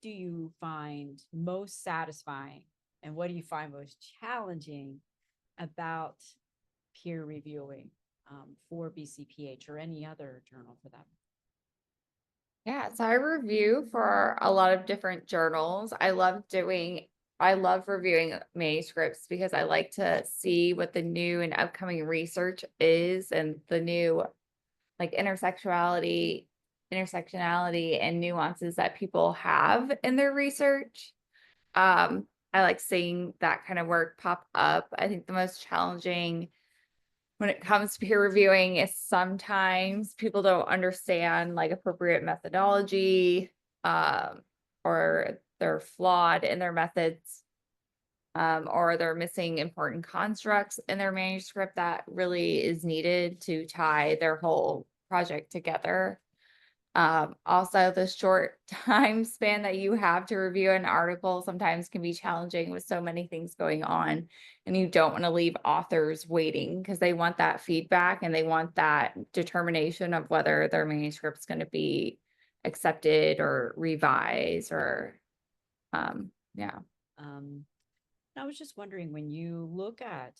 do you find most satisfying and what do you find most challenging about peer reviewing for BCPH or any other journal for that? Yeah, so I review for a lot of different journals. I love reviewing manuscripts because I like to see what the new and upcoming research is and the new like intersectionality and nuances that people have in their research. I like seeing that kind of work pop up. I think the most challenging when it comes to peer reviewing is sometimes people don't understand like appropriate methodology, um, or they're flawed in their methods, or they're missing important constructs in their manuscript that really is needed to tie their whole project together. Also, the short time span that you have to review an article sometimes can be challenging with so many things going on. And you don't want to leave authors waiting because they want that feedback and they want that determination of whether their manuscript's going to be accepted or revised or, yeah. Um, I was just wondering when you look at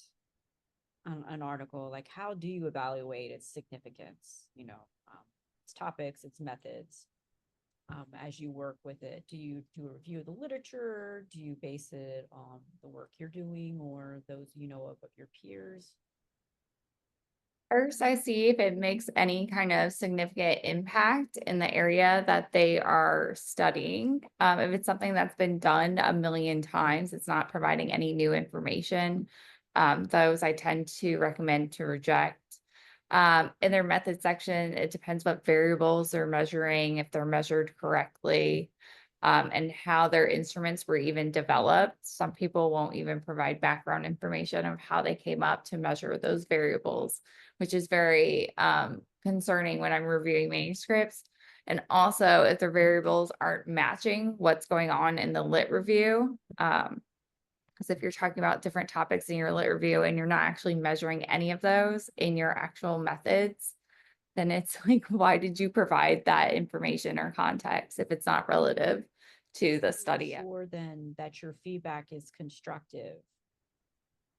an article, like how do you evaluate its significance? Its topics, its methods, as you work with it. Do you do a review of the literature? Do you base it on the work you're doing or those you know of your peers? First, I see if it makes any kind of significant impact in the area that they are studying. If it's something that's been done a million times, it's not providing any new information. Those I tend to recommend to reject. In their method section, it depends what variables they're measuring, if they're measured correctly, and how their instruments were even developed. Some people won't even provide background information of how they came up to measure those variables, which is very concerning when I'm reviewing manuscripts. And also, if the variables aren't matching what's going on in the lit review, because if you're talking about different topics in your lit review and you're not actually measuring any of those in your actual methods, then it's like, why did you provide that information or context if it's not relative to the study? Sure, then that your feedback is constructive.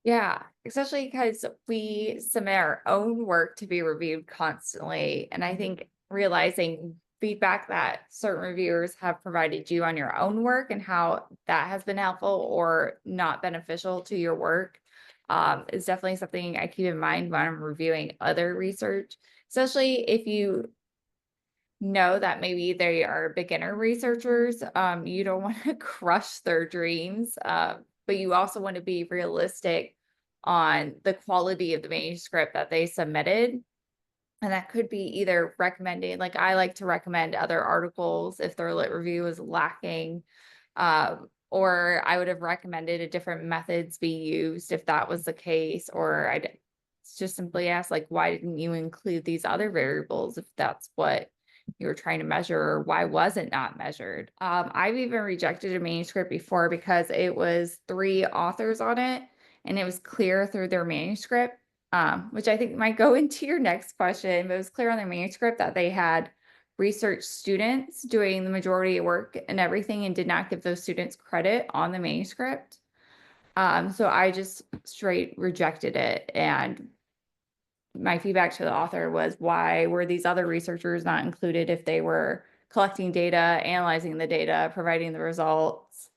Yeah, especially because we submit our own work to be reviewed constantly. And I think realizing feedback that certain reviewers have provided you on your own work and how that has been helpful or not beneficial to your work, is definitely something I keep in mind when I'm reviewing other research, especially if you know that maybe they are beginner researchers. You don't want to crush their dreams, but you also want to be realistic on the quality of the manuscript that they submitted. And that could be either recommending, like I like to recommend other articles if their lit review is lacking, or I would have recommended a different methods be used if that was the case, or I'd just simply ask, like, why didn't you include these other variables if that's what you were trying to measure, or why was it not measured? I've even rejected a manuscript before because it was three authors on it and it was clear through their manuscript, which I think might go into your next question, but it was clear on their manuscript that they had research students doing the majority of work and everything and did not give those students credit on the manuscript. So I just straight rejected it. And my feedback to the author was, why were these other researchers not included if they were collecting data, analyzing the data, providing the results?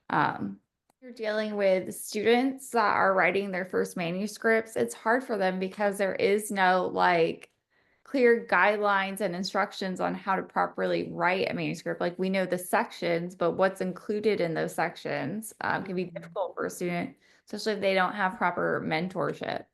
You're dealing with students that are writing their first manuscripts. It's hard for them because there is no like clear guidelines and instructions on how to properly write a manuscript. Like we know the sections, but what's included in those sections can be difficult for a student, especially if they don't have proper mentorship.